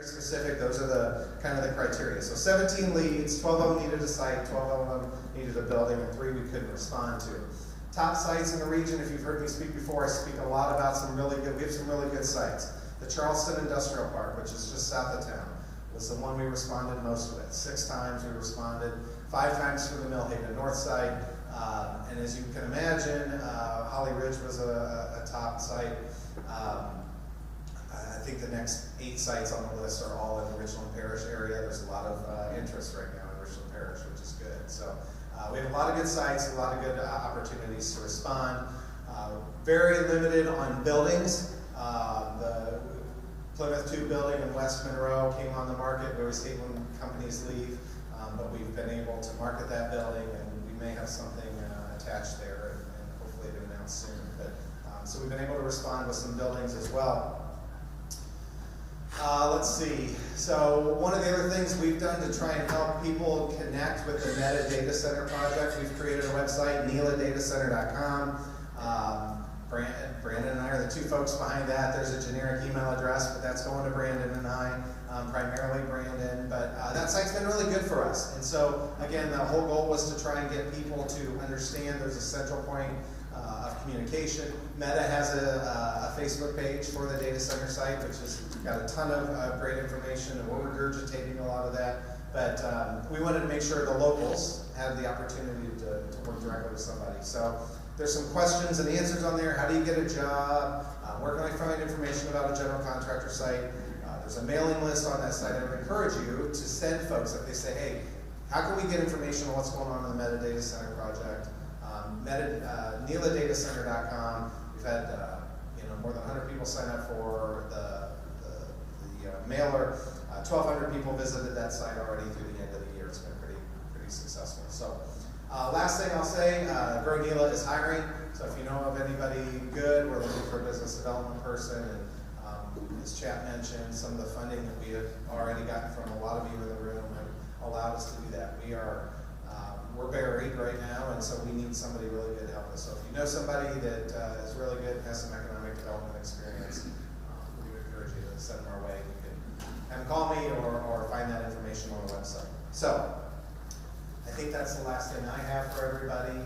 specific. Those are the kind of the criteria. So 17 leads, 12 of them needed a site, 12 of them needed a building, and 3 we couldn't respond to. Top sites in the region, if you've heard me speak before, I speak a lot about we have some really good sites. The Charleston Industrial Park, which is just south of town, was the one we responded most with. 6 times we responded, 5 times for the Millhaven North site, and as you can imagine, Holly Ridge was a top site. I think the next 8 sites on the list are all in the Richland Parish area. There's a lot of interest right now in Richland Parish, which is good. So we have a lot of good sites, a lot of good opportunities to respond. Very limited on buildings. The Plymouth 2 building in West Monroe came on the market. We always hate when companies leave, but we've been able to market that building, and we may have something attached there, and hopefully to announce soon. But so we've been able to respond with some buildings as well. Let's see. So one of the other things we've done to try and help people connect with the Meta Data Center project, we've created a website, NELAdatacenter.com. Brandon and I are the 2 folks behind that. There's a generic email address, but that's going to Brandon and I, primarily Brandon. But that site's been really good for us. And so, again, the whole goal was to try and get people to understand there's a central point of communication. Meta has a Facebook page for the data center site, which has got a ton of great information, and we're regurgitating a lot of that. But we wanted to make sure the locals had the opportunity to work directly with somebody. So there's some questions and answers on there. How do you get a job? Where can I find information about a general contractor site? There's a mailing list on that site. I would encourage you to send folks if they say, hey, how can we get information on what's going on in the Meta Data Center project? NELAdatacenter.com. We've had more than 100 people sign up for the mailer. 1,200 people visited that site already through the end of the year. It's been pretty successful. So last thing I'll say, Grow NELA is hiring. So if you know of anybody good, we're looking for a business development person. And as Chap mentioned, some of the funding that we have already gotten from a lot of you in the room have allowed us to do that. We're buried right now, and so we need somebody really good to help us. So if you know somebody that is really good and has some economic development experience, we would encourage you to send them our way. You can have them call me or find that information on the website. So I think that's the last thing I have for everybody.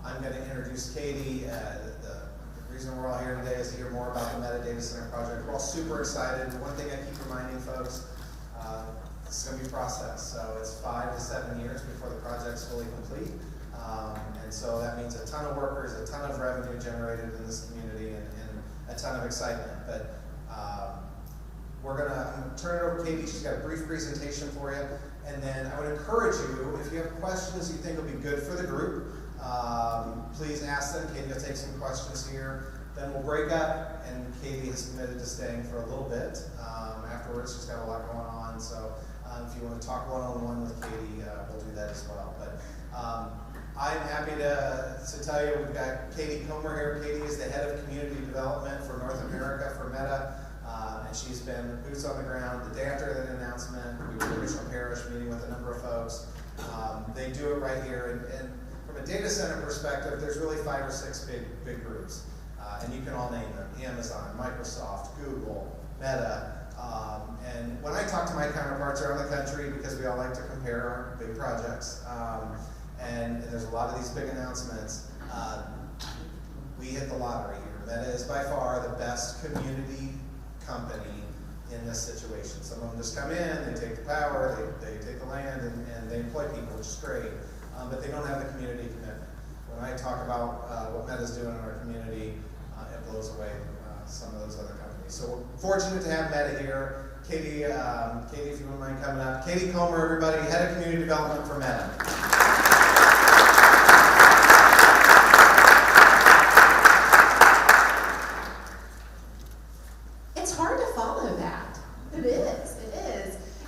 I'm going to introduce Katie. The reason we're all here today is to hear more about the Meta Data Center project. We're all super excited. One thing I keep reminding folks, it's going to be a process. So it's 5 to 7 years before the project's fully complete. And so that means a ton of workers, a ton of revenue generated in this community, and a ton of excitement. But I'm going to turn it over to Katie. She's got a brief presentation for you. And then I would encourage you, if you have questions you think will be good for the group, please ask them. Katie will take some questions here. Then we'll break up, and Katie has committed to staying for a little bit afterwards. She's got a lot going on. So if you want to talk one-on-one with Katie, we'll do that as well. But I'm happy to tell you we've got Katie Comer here. Katie is the head of community development for North America for Meta. And she's been boots on the ground. The day after that announcement, we were in Richland Parish meeting with a number of folks. They do it right here. And from a data center perspective, there's really 5 or 6 big groups. And you can all name them: Amazon, Microsoft, Google, Meta. And when I talk to my counterparts around the country, because we all like to compare our big projects, and there's a lot of these big announcements, we hit the lottery here. Meta is by far the best community company in this situation. Some of them just come in, they take the power, they take the land, and they employ people, which is great, but they don't have the community commitment. When I talk about what Meta's doing in our community, it blows away some of those other companies. So we're fortunate to have Meta here. Katie, if you wouldn't mind coming up. Katie Comer, everybody, head of community development for Meta. It's hard to follow that. It is.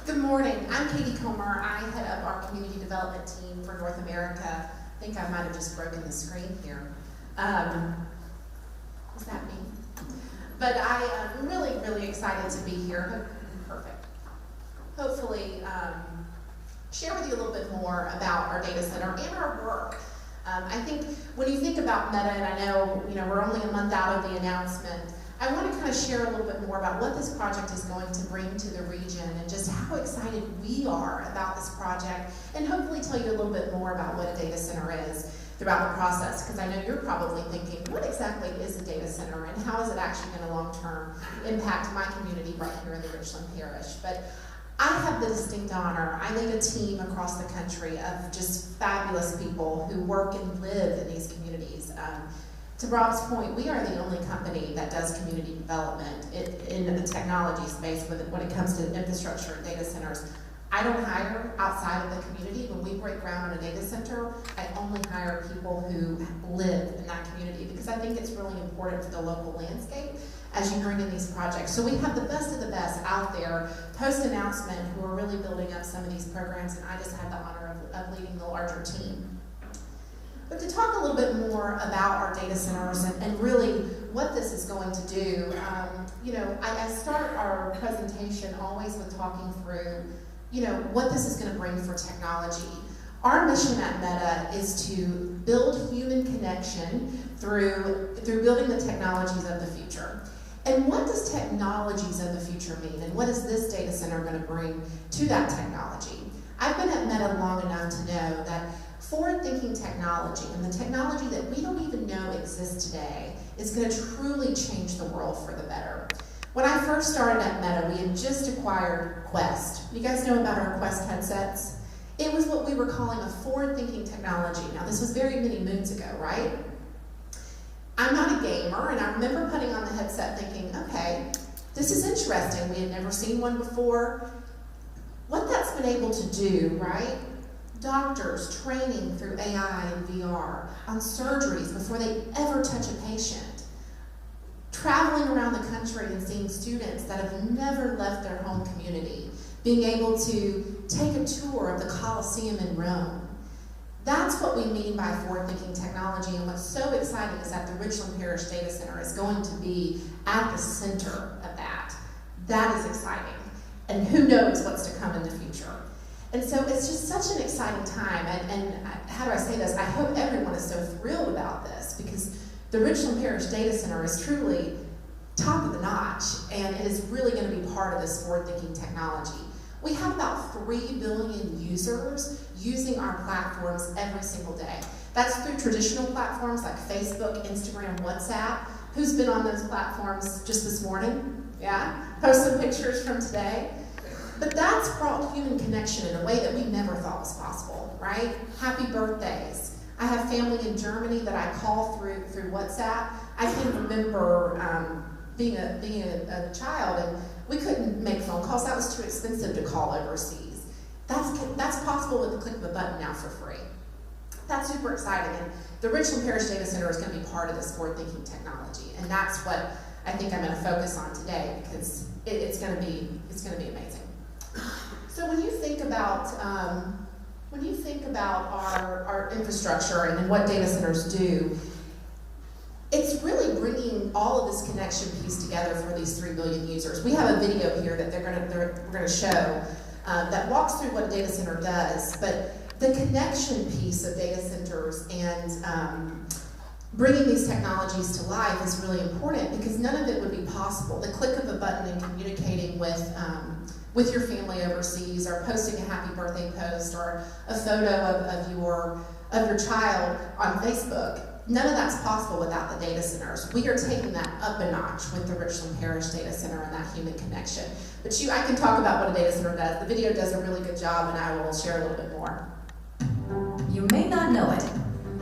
Good morning. I'm Katie Comer. I head up our community development team for North America. I think I might have just broken the screen here. Is that me? But I am really, really excited to be here. Perfect. Hopefully, share with you a little bit more about our data center and our work. I think when you think about Meta, and I know we're only a month out of the announcement, I want to kind of share a little bit more about what this project is going to bring to the region and just how excited we are about this project, and hopefully tell you a little bit more about what a data center is throughout the process, because I know you're probably thinking, what exactly is a data center and how is it actually going to long-term impact my community right here in the Richland Parish? But I have the distinct honor, I lead a team across the country of just fabulous people who work and live in these communities. To Rob's point, we are the only company that does community development in the technology space when it comes to infrastructure and data centers. I don't hire outside of the community. When we break ground on a data center, I only hire people who live in that community because I think it's really important for the local landscape as you bring in these projects. So we have the best of the best out there post-announcement who are really building up some of these programs, and I just had the honor of leading the larger team. But to talk a little bit more about our data centers and really what this is going to do, I start our presentation always with talking through what this is going to bring for technology. Our mission at Meta is to build human connection through building the technologies of the future. And what does technologies of the future mean? And what is this data center going to bring to that technology? I've been at Meta long enough to know that forward-thinking technology, and the technology that we don't even know exists today, is going to truly change the world for the better. When I first started at Meta, we had just acquired Quest. You guys know about our Quest headsets? It was what we were calling a forward-thinking technology. Now, this was very many moons ago, right? I'm not a gamer, and I remember putting on the headset thinking, okay, this is interesting. We had never seen one before. What that's been able to do, right? Doctors training through AI and VR on surgeries before they ever touch a patient. Traveling around the country and seeing students that have never left their home community, being able to take a tour of the Colosseum in Rome. That's what we mean by forward-thinking technology, and what's so exciting is that the Richland Parish Data Center is going to be at the center of that. That is exciting, and who knows what's to come in the future. And so it's just such an exciting time, and how do I say this? I hope everyone is so thrilled about this, because the Richland Parish Data Center is truly top of the notch, and it is really going to be part of this forward-thinking technology. We have about 3 billion users using our platforms every single day. That's through traditional platforms like Facebook, Instagram, WhatsApp. Who's been on those platforms just this morning? Yeah? Post some pictures from today. But that's brought human connection in a way that we never thought was possible, right? Happy birthdays. I have family in Germany that I call through WhatsApp. I can remember being a child, and we couldn't make phone calls. That was too expensive to call overseas. That's possible with the click of a button now for free. That's super exciting, and the Richland Parish Data Center is going to be part of this forward-thinking technology, and that's what I think I'm going to focus on today, because it's going to be amazing. So when you think about our infrastructure and what data centers do, it's really bringing all of this connection piece together for these 3 billion users. We have a video here that we're going to show that walks through what a data center does, but the connection piece of data centers and bringing these technologies to life is really important, because none of it would be possible. The click of a button and communicating with your family overseas, or posting a happy birthday post, or a photo of your child on Facebook. None of that's possible without the data centers. We are taking that up a notch with the Richland Parish Data Center and that human connection. But I can talk about what a data center does. The video does a really good job, and I will share a little bit more. You may not know it,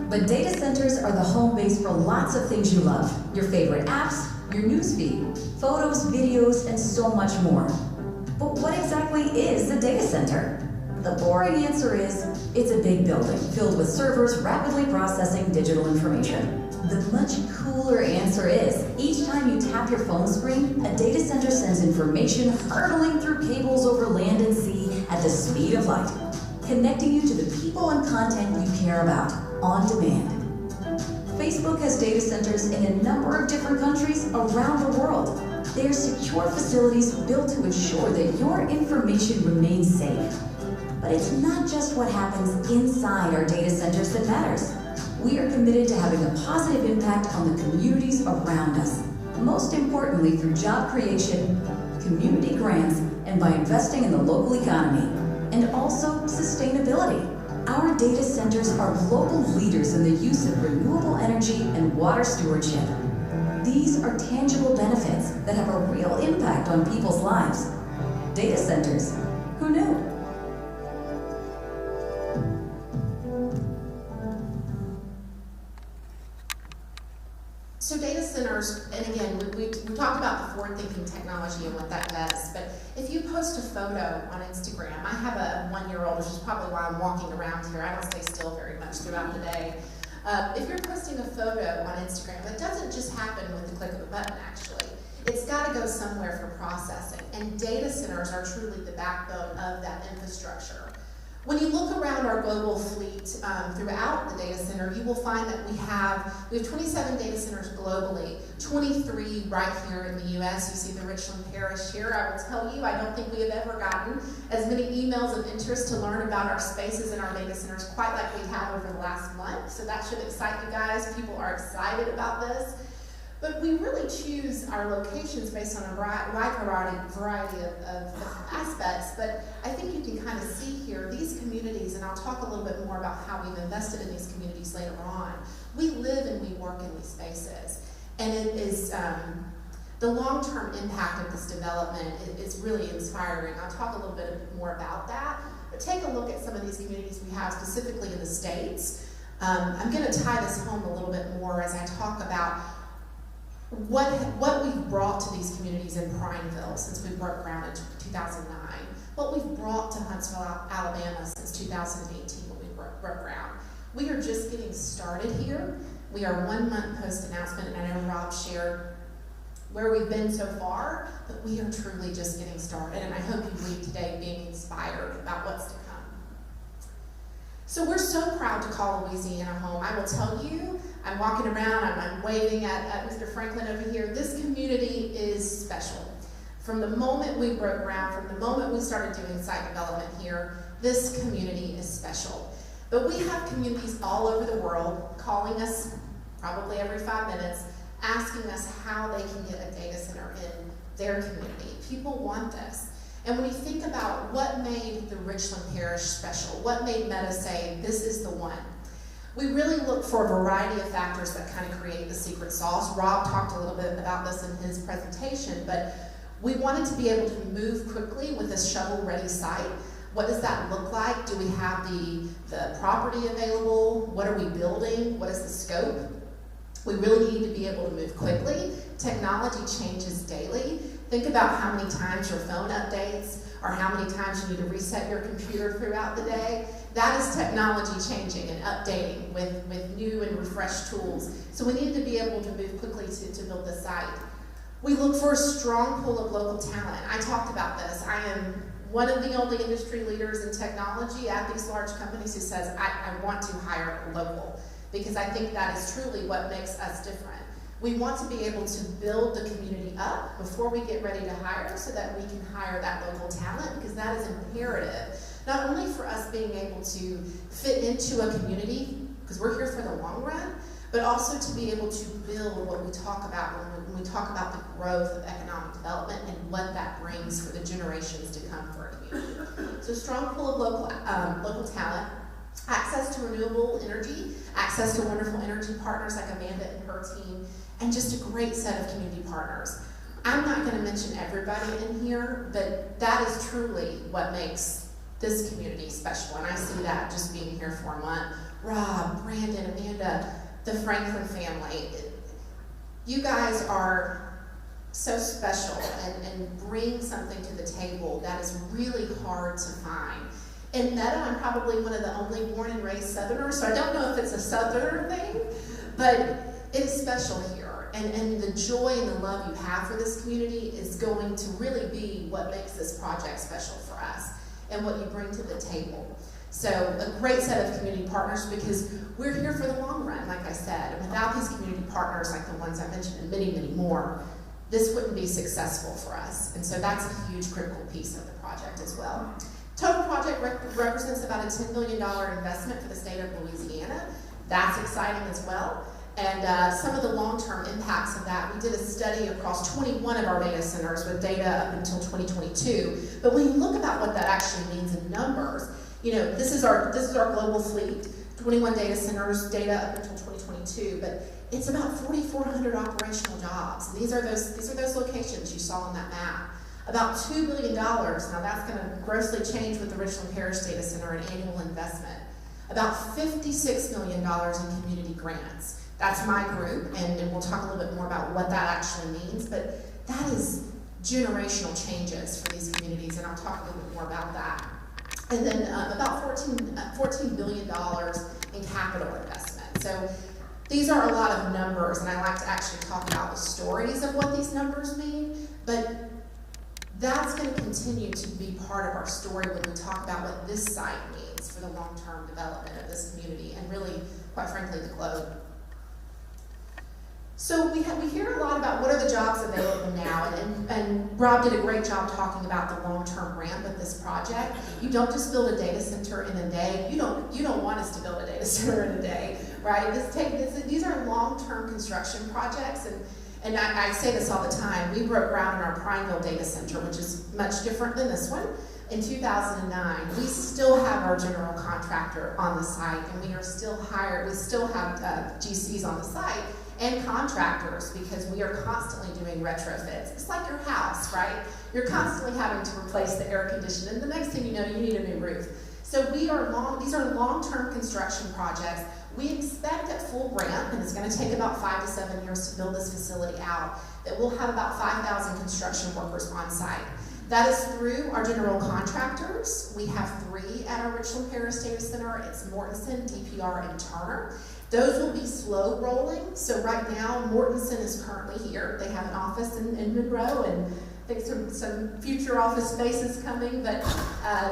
but data centers are the home base for lots of things you love. Your favorite apps, your newsfeed, photos, videos, and so much more. But what exactly is a data center? The boring answer is, it's a big building filled with servers rapidly processing digital information. The much cooler answer is, each time you tap your phone screen, a data center sends information hurtling through cables over land and sea at the speed of light, connecting you to the people and content you care about, on demand. Facebook has data centers in a number of different countries around the world. They are secure facilities built to ensure that your information remains safe. But it's not just what happens inside our data centers that matters. We are committed to having a positive impact on the communities around us. Most importantly, through job creation, community grants, and by investing in the local economy. And also sustainability. Our data centers are global leaders in the use of renewable energy and water stewardship. These are tangible benefits that have a real impact on people's lives. Data centers, who knew? So data centers, and again, we talked about the forward-thinking technology and what that does, but if you post a photo on Instagram, I have a 1-year-old, which is probably why I'm walking around here. I don't stay still very much throughout the day. If you're posting a photo on Instagram, it doesn't just happen with the click of a button, actually. It's got to go somewhere for processing, and data centers are truly the backbone of that infrastructure. When you look around our global fleet throughout the data center, you will find that we have 27 data centers globally, 23 right here in the US. You see the Richland Parish here. I will tell you, I don't think we have ever gotten as many emails of interest to learn about our spaces and our data centers quite like we have over the last month. So that should excite you guys. People are excited about this. But we really choose our locations based on a wide variety of aspects. But I think you can kind of see here, these communities, and I'll talk a little bit more about how we've invested in these communities later on. We live and we work in these spaces. And it is, the long-term impact of this development is really inspiring. I'll talk a little bit more about that. But take a look at some of these communities we have specifically in the States. I'm going to tie this home a little bit more as I talk about what we've brought to these communities in Prineville since we broke ground in 2009, what we've brought to Huntsville, Alabama since 2018 when we broke ground. We are just getting started here. We are 1 month post-announcement, and I know Rob shared where we've been so far, but we are truly just getting started, and I hope you leave today being inspired about what's to come. So we're so proud to call Louisiana home. I will tell you, I'm walking around, I'm waving at Mr. Franklin over here. This community is special. From the moment we broke ground, from the moment we started doing site development here, this community is special. But we have communities all over the world calling us probably every 5 minutes, asking us how they can get a data center in their community. People want this. And when you think about what made the Richland Parish special, what made Meta say, this is the one, we really look for a variety of factors that kind of create the secret sauce. Rob talked a little bit about this in his presentation, but we wanted to be able to move quickly with a shovel-ready site. What does that look like? Do we have the property available? What are we building? What is the scope? We really need to be able to move quickly. Technology changes daily. Think about how many times your phone updates or how many times you need to reset your computer throughout the day. That is technology changing and updating with new and refreshed tools. So we need to be able to move quickly to build the site. We look for a strong pool of local talent. I talked about this. I am one of the only industry leaders in technology at these large companies who says, I want to hire local, because I think that is truly what makes us different. We want to be able to build the community up before we get ready to hire so that we can hire that local talent, because that is imperative, not only for us being able to fit into a community, because we're here for the long run, but also to be able to build what we talk about when we talk about the growth of economic development and what that brings for the generations to come for a community. So strong pool of local talent, access to renewable energy, access to wonderful energy partners like Amanda and her team, and just a great set of community partners. I'm not going to mention everybody in here, but that is truly what makes this community special, and I see that just being here for a month. Rob, Brandon, Amanda, the Franklin family, you guys are so special and bring something to the table that is really hard to find. In Meta, I'm probably one of the only born and raised Southerners, so I don't know if it's a Southerner thing, but it is special here. And the joy and the love you have for this community is going to really be what makes this project special for us and what you bring to the table. So a great set of community partners, because we're here for the long run, like I said, and without these community partners like the ones I mentioned and many, many more, this wouldn't be successful for us. And so that's a huge critical piece of the project as well. Total project represents about a $10 million investment for the state of Louisiana. That's exciting as well. And some of the long-term impacts of that, we did a study across 21 of our data centers with data up until 2022. But when you look about what that actually means in numbers, you know, this is our global fleet, 21 data centers, data up until 2022. But it's about 4,400 operational jobs. And these are those locations you saw on that map. About $2 billion. Now that's going to grossly change with the Richland Parish data center and annual investment. About $56 million in community grants. That's my group, and we'll talk a little bit more about what that actually means, but that is generational changes for these communities, and I'll talk a little bit more about that. And then about $14 billion in capital investment. So these are a lot of numbers, and I like to actually talk about the stories of what these numbers mean, but that's going to continue to be part of our story when we talk about what this site means for the long-term development of this community, and really, quite frankly, the globe. So we hear a lot about what are the jobs available now, and Rob did a great job talking about the long-term ramp of this project. You don't just build a data center in a day. You don't want us to build a data center in a day, right? These are long-term construction projects, and I say this all the time. We broke ground in our Prineville data center, which is much different than this one, in 2009. We still have our general contractor on the site, and we are still hired. We still have GCs on the site and contractors, because we are constantly doing retrofits. It's like your house, right? You're constantly having to replace the air conditioning, and the next thing you know, you need a new roof. So these are long-term construction projects. We expect at full ramp, and it's going to take about 5 to 7 years to build this facility out, that we'll have about 5,000 construction workers on site. That is through our general contractors. We have 3 at our Richland Parish Data Center. It's Mortensen, DPR, and Turner. Those will be slow rolling. So right now, Mortensen is currently here. They have an office in Monroe, and I think some future office spaces coming, but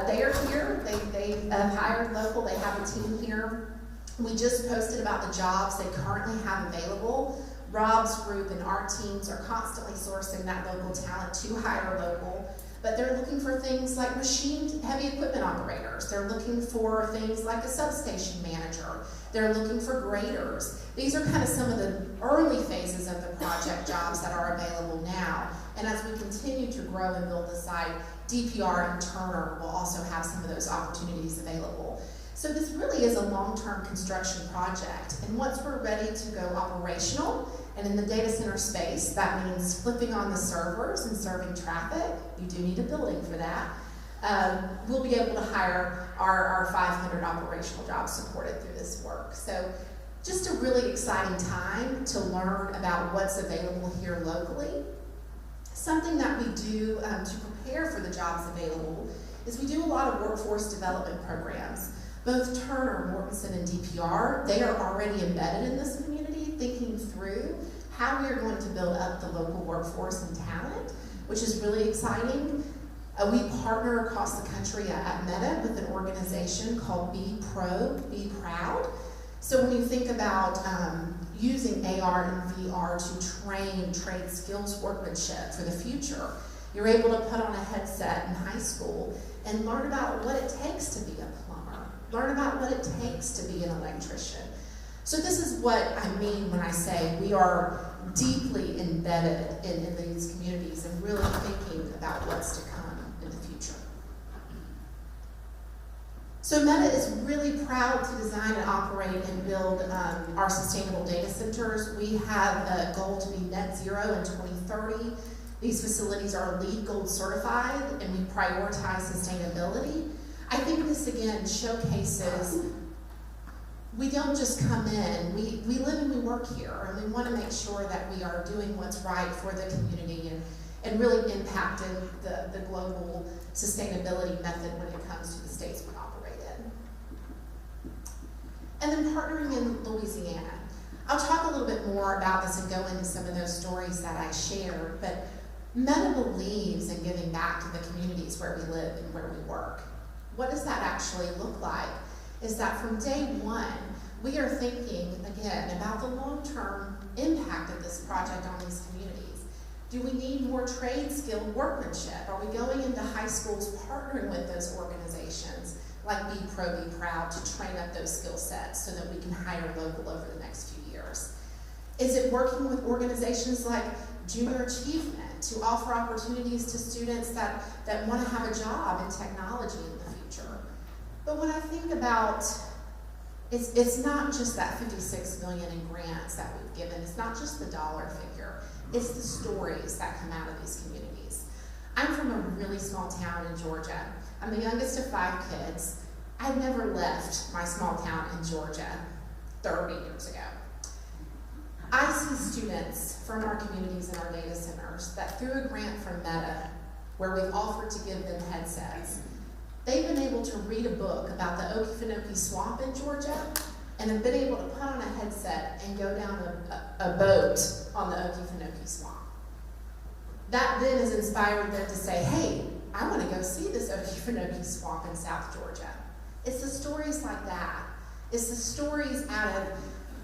they are here. They hired local. They have a team here. We just posted about the jobs they currently have available. Rob's group and our teams are constantly sourcing that local talent to hire local. But they're looking for things like machine heavy equipment operators. They're looking for things like a substation manager. They're looking for graders. These are kind of some of the early phases of the project jobs that are available now. And as we continue to grow and build the site, DPR and Turner will also have some of those opportunities available. So this really is a long-term construction project. And once we're ready to go operational, and in the data center space, that means flipping on the servers and serving traffic. You do need a building for that. We'll be able to hire our 500 operational jobs supported through this work. So just a really exciting time to learn about what's available here locally. Something that we do to prepare for the jobs available is we do a lot of workforce development programs. Both Turner, Mortensen, and DPR, they are already embedded in this community, thinking through how we are going to build up the local workforce and talent, which is really exciting. We partner across the country at Meta with an organization called Be Proud. So when you think about using AR and VR to train trade skills workmanship for the future, you're able to put on a headset in high school and learn about what it takes to be a plumber, learn about what it takes to be an electrician. So this is what I mean when I say we are deeply embedded in these communities and really thinking about what's to come in the future. So Meta is really proud to design and operate and build our sustainable data centers. We have a goal to be net zero in 2030. These facilities are LEED Gold certified, and we prioritize sustainability. I think this again showcases we don't just come in, we live and we work here, and we want to make sure that we are doing what's right for the community and really impacting the global sustainability method when it comes to the states we operate in. And then partnering in Louisiana. I'll talk a little bit more about this and go into some of those stories that I shared, but Meta believes in giving back to the communities where we live and where we work. What does that actually look like? Is that from day one, we are thinking, again, about the long-term impact of this project on these communities. Do we need more trade-skilled workmanship? Are we going into high schools partnering with those organizations like Be Proud to train up those skill sets so that we can hire local over the next few years? Is it working with organizations like Junior Achievement to offer opportunities to students that want to have a job in technology in the future? But when I think about, it's not just that $56 million in grants that we've given, it's not just the dollar figure, it's the stories that come out of these communities. I'm from a really small town in Georgia. I'm the youngest of 5 kids. I never left my small town in Georgia 30 years ago. I see students from our communities and our data centers that through a grant from Meta, where we've offered to give them headsets, they've been able to read a book about the Okefenokee Swamp in Georgia and have been able to put on a headset and go down a boat on the Okefenokee Swamp. That then has inspired them to say, hey, I want to go see this Okefenokee Swamp in South Georgia. It's the stories like that. It's the stories out of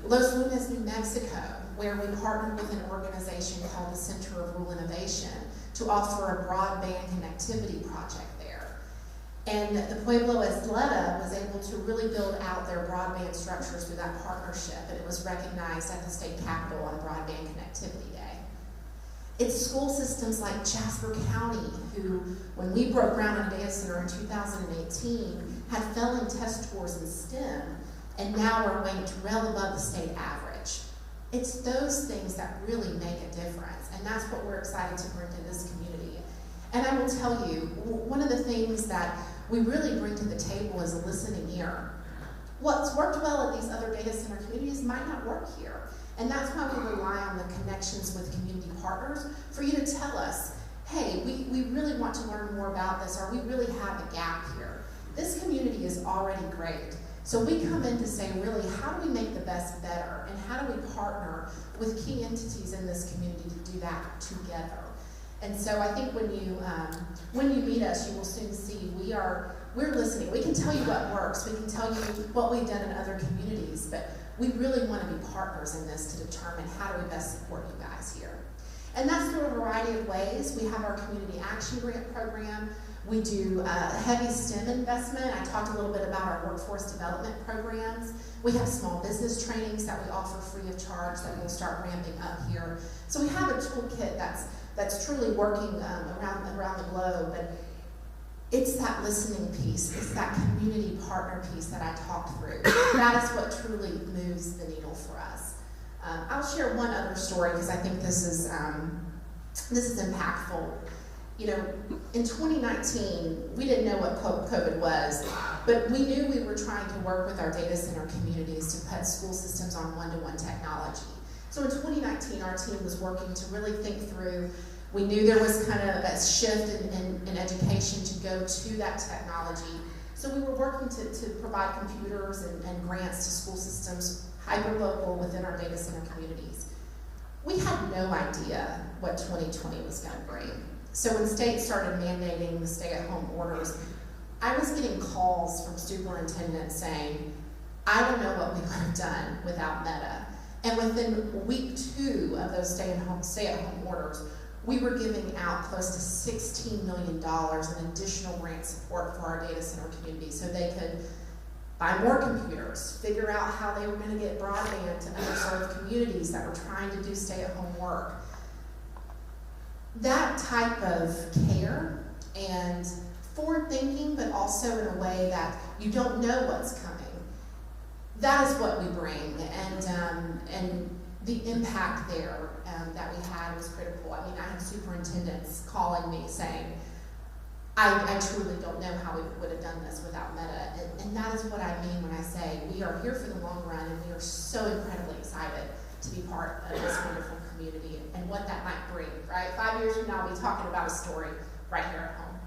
Los Lunas, New Mexico, where we partnered with an organization called the Center of Rural Innovation to offer a broadband connectivity project there. And the Pueblo Isleta was able to really build out their broadband structures through that partnership, and it was recognized at the state capitol on Broadband Connectivity Day. It's school systems like Jasper County, who, when we broke ground on a data center in 2018, had failing test scores in STEM, and now are ranked well above the state average. It's those things that really make a difference, and that's what we're excited to bring to this community. And I will tell you, one of the things that we really bring to the table is a listening ear. What's worked well at these other data center communities might not work here, and that's why we rely on the connections with community partners for you to tell us, hey, we really want to learn more about this, or we really have a gap here. This community is already great. So we come in to say, really, how do we make the best better? And how do we partner with key entities in this community to do that together? And so I think when you meet us, you will soon see we're listening. We can tell you what works. We can tell you what we've done in other communities, but we really want to be partners in this to determine how do we best support you guys here. And that's through a variety of ways. We have our Community Action Grant Program. We do heavy STEM investment. I talked a little bit about our workforce development programs. We have small business trainings that we offer free of charge that we'll start ramping up here. So we have a toolkit that's truly working around the globe, but it's that listening piece, it's that community partner piece that I talked through. That is what truly moves the needle for us. I'll share one other story because I think this is impactful. You know, in 2019, we didn't know what COVID was, but we knew we were trying to work with our data center communities to put school systems on one-to-one technology. So in 2019, our team was working to really think through. We knew there was kind of a shift in education to go to that technology. So we were working to provide computers and grants to school systems, hyper-local within our data center communities. We had no idea what 2020 was going to bring. So when states started mandating the stay-at-home orders, I was getting calls from superintendents saying, I don't know what we would have done without Meta. And within week 2 of those stay-at-home orders, we were giving out close to $16 million in additional grant support for our data center community so they could buy more computers, figure out how they were going to get broadband to underserved communities that were trying to do stay-at-home work. That type of care and forward thinking, but also in a way that you don't know what's coming, that is what we bring. And the impact there that we had was critical. I mean, I had superintendents calling me saying, I truly don't know how we would have done this without Meta. And that is what I mean when I say we are here for the long run, and we are so incredibly excited to be part of this wonderful community and what that might bring, right? 5 years from now, I'll be talking about a story right here at home.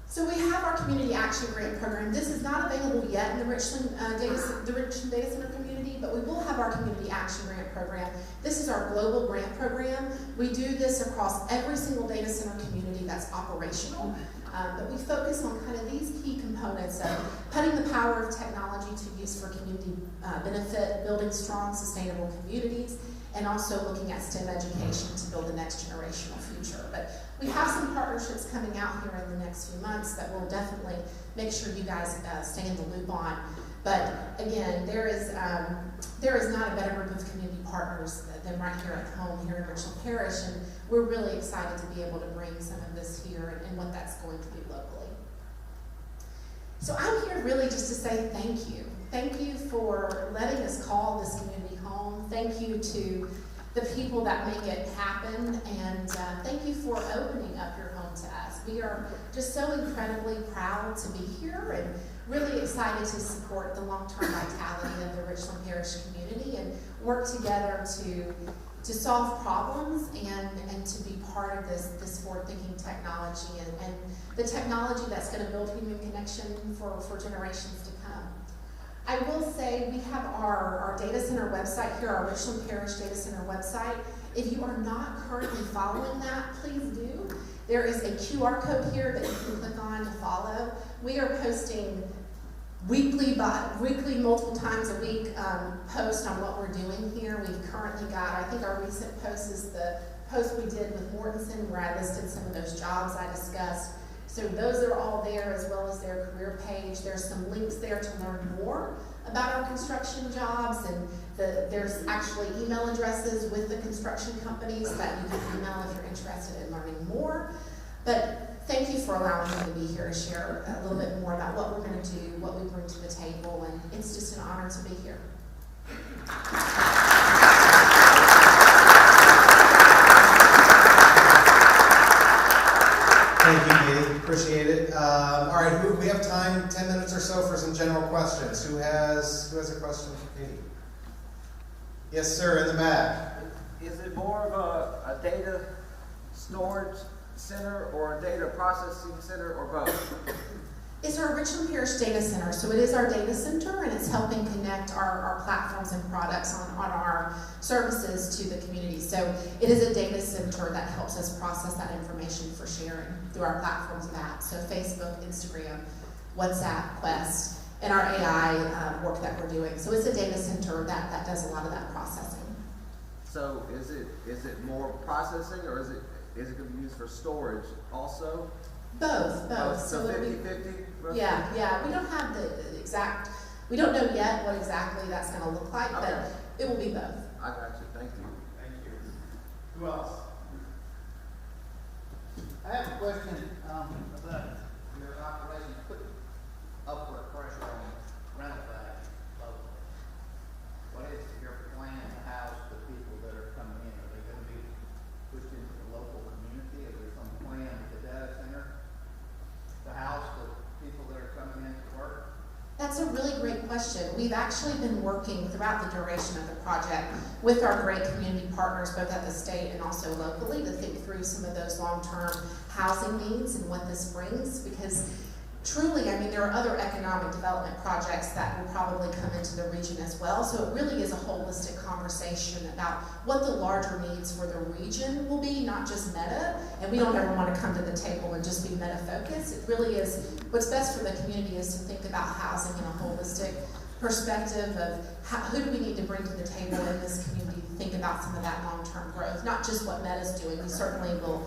So we have our Community Action Grant Program. This is not available yet in the Richland Data Center community, but we will have our Community Action Grant Program. This is our global grant program. We do this across every single data center community that's operational. But we focus on kind of these key components of putting the power of technology to use for community benefit, building strong, sustainable communities, and also looking at STEM education to build the next generational future. But we have some partnerships coming out here in the next few months that we'll definitely make sure you guys stay in the loop on. But But again, there is not a better group of community partners than right here at home here in Richland Parish, and we're really excited to be able to bring some of this here and what that's going to be locally. So I'm here really just to say thank you. Thank you for letting us call this community home. Thank you to the people that make it happen, and thank you for opening up your home to us. We are just so incredibly proud to be here and really excited to support the long-term vitality of the Richland Parish community and work together to solve problems and to be part of this forward-thinking technology and the technology that's going to build human connection for generations to come. I will say we have our data center website here, our Richland Parish Data Center website. If you are not currently following that, please do. There is a QR code here that you can click on to follow. We are posting weekly, multiple times a week, post on what we're doing here. We've currently got, I think our recent post is the post we did with Mortensen where I listed some of those jobs I discussed. So those are all there, as well as their career page. There's some links there to learn more about our construction jobs, and there's actually email addresses with the construction companies that you can email if you're interested in learning more. But thank you for allowing me to be here to share a little bit more about what we're going to do, what we bring to the table, and it's just an honor to be here. Thank you, Katie. Appreciate it. All right, we have time, 10 minutes or so for some general questions. Who has a question for Katie? Yes, sir, in the back. Is it more of a data storage center or a data processing center or both? It's our Richland Parish Data Center. So it is our data center, and it's helping connect our platforms and products on our services to the community. So it is a data center that helps us process that information for sharing through our platforms and apps. So Facebook, Instagram, WhatsApp, Quest, and our AI work that we're doing. So it's a data center that does a lot of that processing. So is it more processing, or is it going to be used for storage also? Both. So 50-50? Yeah. We don't have the exact, we don't know yet what exactly that's going to look like, Okay. but it will be both. I got you. Thank you. Thank you. Who else? I have a question about your operation. Put upward pressure on rental value locally. What is your plan to house the people that are coming in? Are they going to be pushed into the local community? Is there some plan with the data center to house the people that are coming in to work? That's a really great question. We've actually been working throughout the duration of the project with our great community partners, both at the state and also locally, to think through some of those long-term housing needs and what this brings, because truly, I mean, there are other economic development projects that will probably come into the region as well. So it really is a holistic conversation about what the larger needs for the region will be, not just meta. And we don't ever want to come to the table and just be meta focused. It really is, what's best for the community is to think about housing in a holistic perspective of who do we need to bring to the table in this community to think about some of that long-term growth, not just what Meta's doing. We certainly will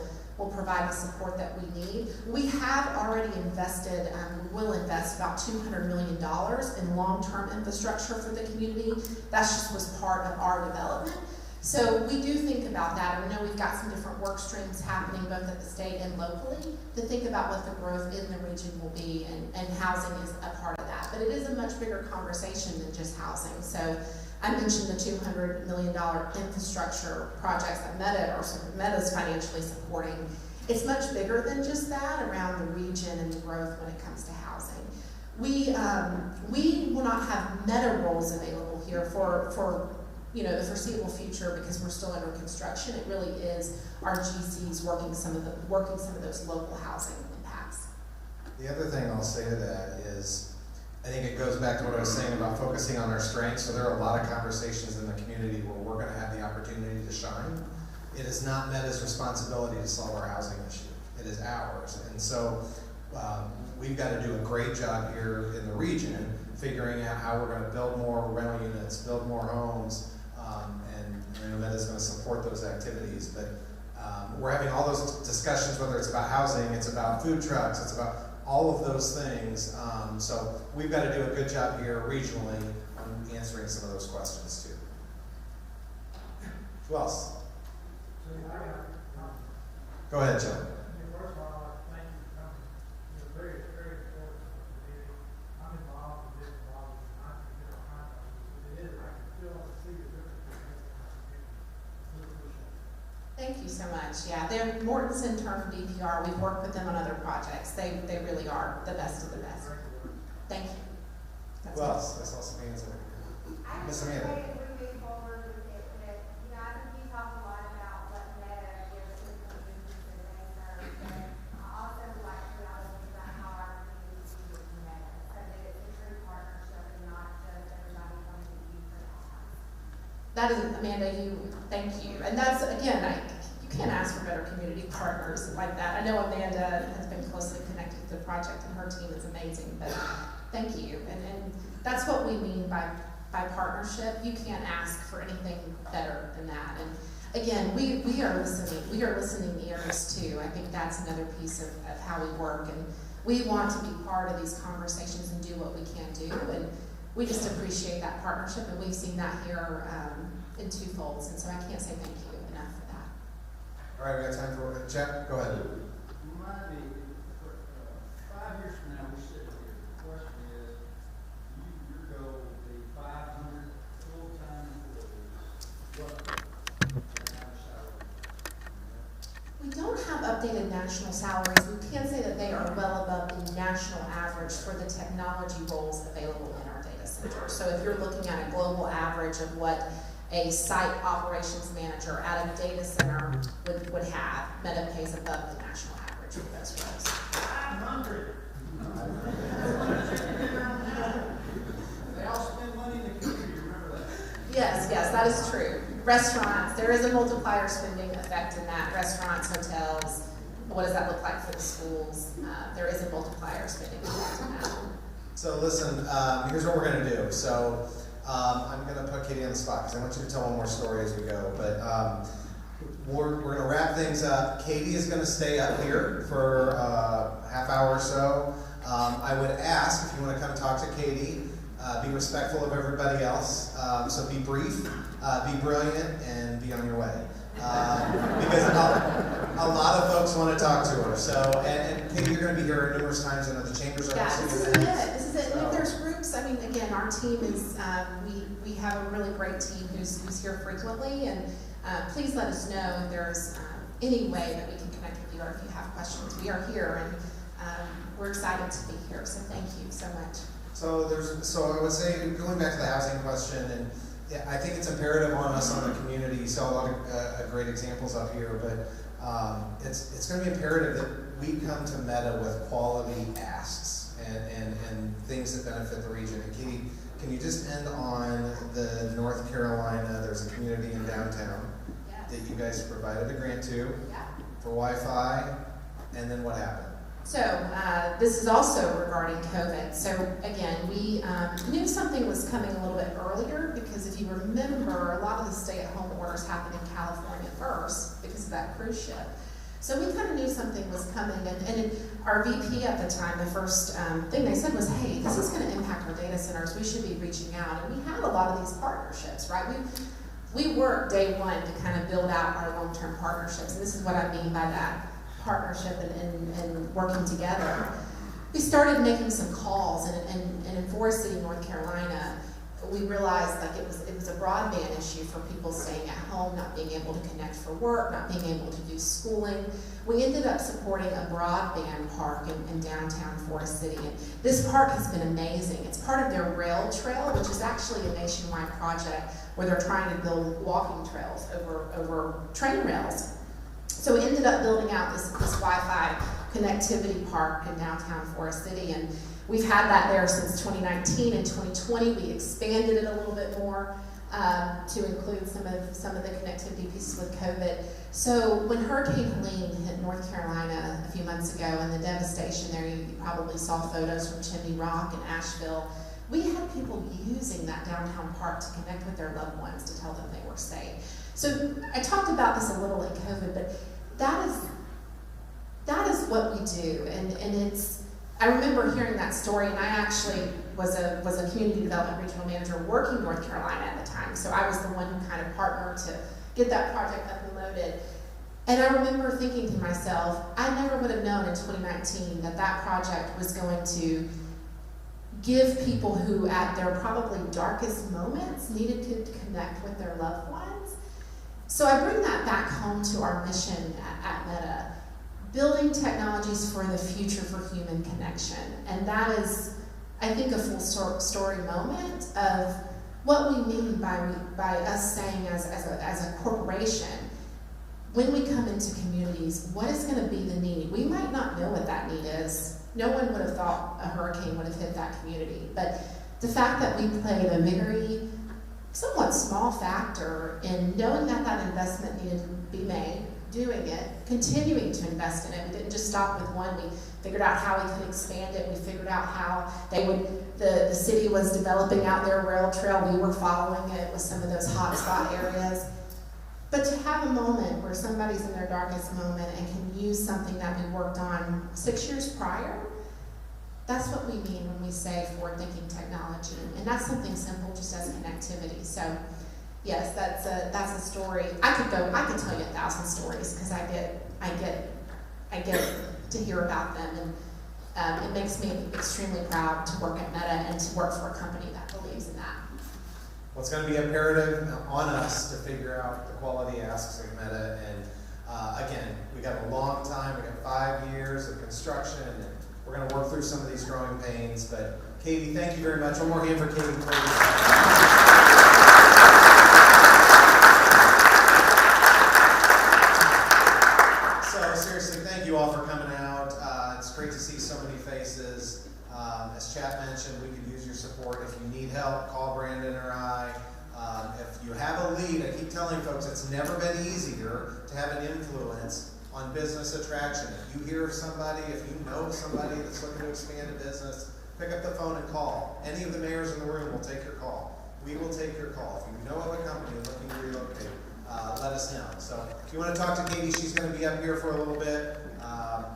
provide the support that we need. We have already invested, will invest about $200 million in long-term infrastructure for the community. That just was part of our development. So we do think about that, and we know we've got some different work streams happening both at the state and locally to think about what the growth in the region will be, and housing is a part of that. But it is a much bigger conversation than just housing. So I mentioned the $200 million infrastructure projects that Meta's financially supporting. It's much bigger than just that around the region and the growth when it comes to housing. We will not have Meta roles available here for the foreseeable future because we're still under construction. It really is our GCs working some of those local housing impacts. The other thing I'll say to that is, I think it goes back to what I was saying about focusing on our strengths. So there are a lot of conversations in the community where we're going to have the opportunity to shine. It is not Meta's responsibility to solve our housing issue. It is ours. And so we've got to do a great job here in the region figuring out how we're going to build more rental units, build more homes, and Meta's going to support those activities. But we're having all those discussions, whether it's about housing, it's about food trucks, it's about all of those things. So we've got to do a good job here regionally on answering some of those questions too. Who else? Go ahead, Joe. First of all, thank you for coming. You're very, very important to the community. I'm involved in this involved in not to get our contact. It is, I can feel and see the difference it makes in our community. Really appreciate it. Thank you so much. Yeah, they're Morton's intern from DPR. We've worked with them on other projects. They really are the best of the best. Thank you. That's Who else? I saw some hands over here. Miss Amanda. Moving forward with it, that, you know, I think you talk a lot about what NELA gives to the community and things there, but I also would like to know about how our community sees NELA, so that it's a true partnership and not just everybody coming to you for that. That is, Amanda, thank you. And that's, again, you can't ask for better community partners like that. I know Amanda has been closely connected to the project and her team is amazing, but thank you. And that's what we mean by partnership. You can't ask for anything better than that. And again, we are listening. We are listening ears too. I think that's another piece of how we work. And we want to be part of these conversations and do what we can do. And we just appreciate that partnership, and we've seen that here in two folds. And so I can't say thank you enough for that. All right, we got time for Jack. Go ahead. Remind me, 5 years from now, we sit here, the question is, your goal would be 500 full-time employees, what kind of salary? We don't have updated national salaries. We can say that they are well above the national average for the technology roles available in our data center. So if you're looking at a global average of what a site operations manager at a data center would have, Meta pays above the national average for those roles. 500. They all spend money in the community, remember that? Yes, that is true. Restaurants, there is a multiplier spending effect in that. Restaurants, hotels, what does that look like for the schools? There is a multiplier spending effect in that. So listen, here's what we're going to do. So I'm going to put Katie on the spot because I want you to tell one more story as we go. But we're going to wrap things up. Katie is going to stay up here for a half hour or so. I would ask if you want to come talk to Katie, be respectful of everybody else. So be brief, be brilliant, and be on your way. Because a lot of folks want to talk to her. So, and Katie, you're going to be here numerous times. I know the chambers are Yeah, hosting this is events. it. This is it. And if there's groups, I mean, again, our team is, we have a really great team who's here frequently, and please let us know if there's any way that we can connect with you or if you have questions. We are here, and we're excited to be here, so thank you so much. So I would say, going back to the housing question, and yeah, I think it's imperative on us on the community. You saw a lot of great examples up here, but it's going to be imperative that we come to Meta with quality asks and things that benefit the region. And Katie, can you just end on the North Carolina? There's a community in downtown that you guys provided a grant to for Wi-Fi, and then what happened? So this is also regarding COVID. So again, we knew something was coming a little bit earlier because if you remember, a lot of the stay-at-home orders happened in California first because of that cruise ship. So we kind of knew something was coming, and our VP at the time, the first thing they said was, hey, this is going to impact our data centers. We should be reaching out. And we had a lot of these partnerships, right? We worked day one to kind of build out our long-term partnerships. And this is what I mean by that partnership and working together. We started making some calls, and in Forest City, North Carolina, we realized like it was a broadband issue for people staying at home, not being able to connect for work, not being able to do schooling. We ended up supporting a broadband park in downtown Forest City, and this park has been amazing. It's part of their rail trail, which is actually a nationwide project where they're trying to build walking trails over train rails. So we ended up building out this Wi-Fi connectivity park in downtown Forest City, and we've had that there since 2019. In 2020, we expanded it a little bit more to include some of the connectivity pieces with COVID. So when Hurricane Helene hit North Carolina a few months ago and the devastation there, you probably saw photos from Chimney Rock and Asheville. We had people using that downtown park to connect with their loved ones to tell them they were safe. So I talked about this a little in COVID, but that is what we do, and it's I remember hearing that story, and I actually was a community development regional manager working in North Carolina at the time, so I was the one who kind of partnered to get that project up and loaded. And I remember thinking to myself, I never would have known in 2019 that that project was going to give people who at their probably darkest moments needed to connect with their loved ones. So I bring that back home to our mission at Meta, building technologies for the future for human connection. And that is, I think, a full story moment of what we mean by us saying as a corporation, when we come into communities, what is going to be the need? We might not know what that need is. No one would have thought a hurricane would have hit that community. But the fact that we played a very somewhat small factor in knowing that that investment needed to be made, doing it, continuing to invest in it. We didn't just stop with one. We figured out how we could expand it. We figured out how the city was developing out their rail trail. We were following it with some of those hotspot areas. But to have a moment where somebody's in their darkest moment and can use something that we worked on 6 years prior, that's what we mean when we say forward-thinking technology. And that's something simple, just as connectivity. So yes, that's a story. I could tell you 1,000 stories because I get to hear about them, and it makes me extremely proud to work at Meta and to work for a company that believes in that. Well, it's going to be imperative on us to figure out the quality asks of Meta, and again, we got a long time. We got 5 years of construction, and we're going to work through some of these growing pains. But Katie, thank you very much. One more hand for Katie, please. So seriously, thank you all for coming out. It's great to see so many faces. As Chad mentioned, we could use your support. If you need help, call Brandon or I. If you have a lead, I keep telling folks it's never been easier to have an influence on business attraction. If you hear of somebody, if you know somebody that's looking to expand a business, pick up the phone and call. Any of the mayors in the room will take your call. We will take your call. If you know of a company looking to relocate, let us know. So if you want to talk to Katie, she's going to be up here for a little bit.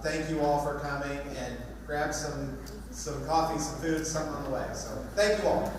Thank you all for coming, and grab some coffee, some food, something on the way. So thank you all.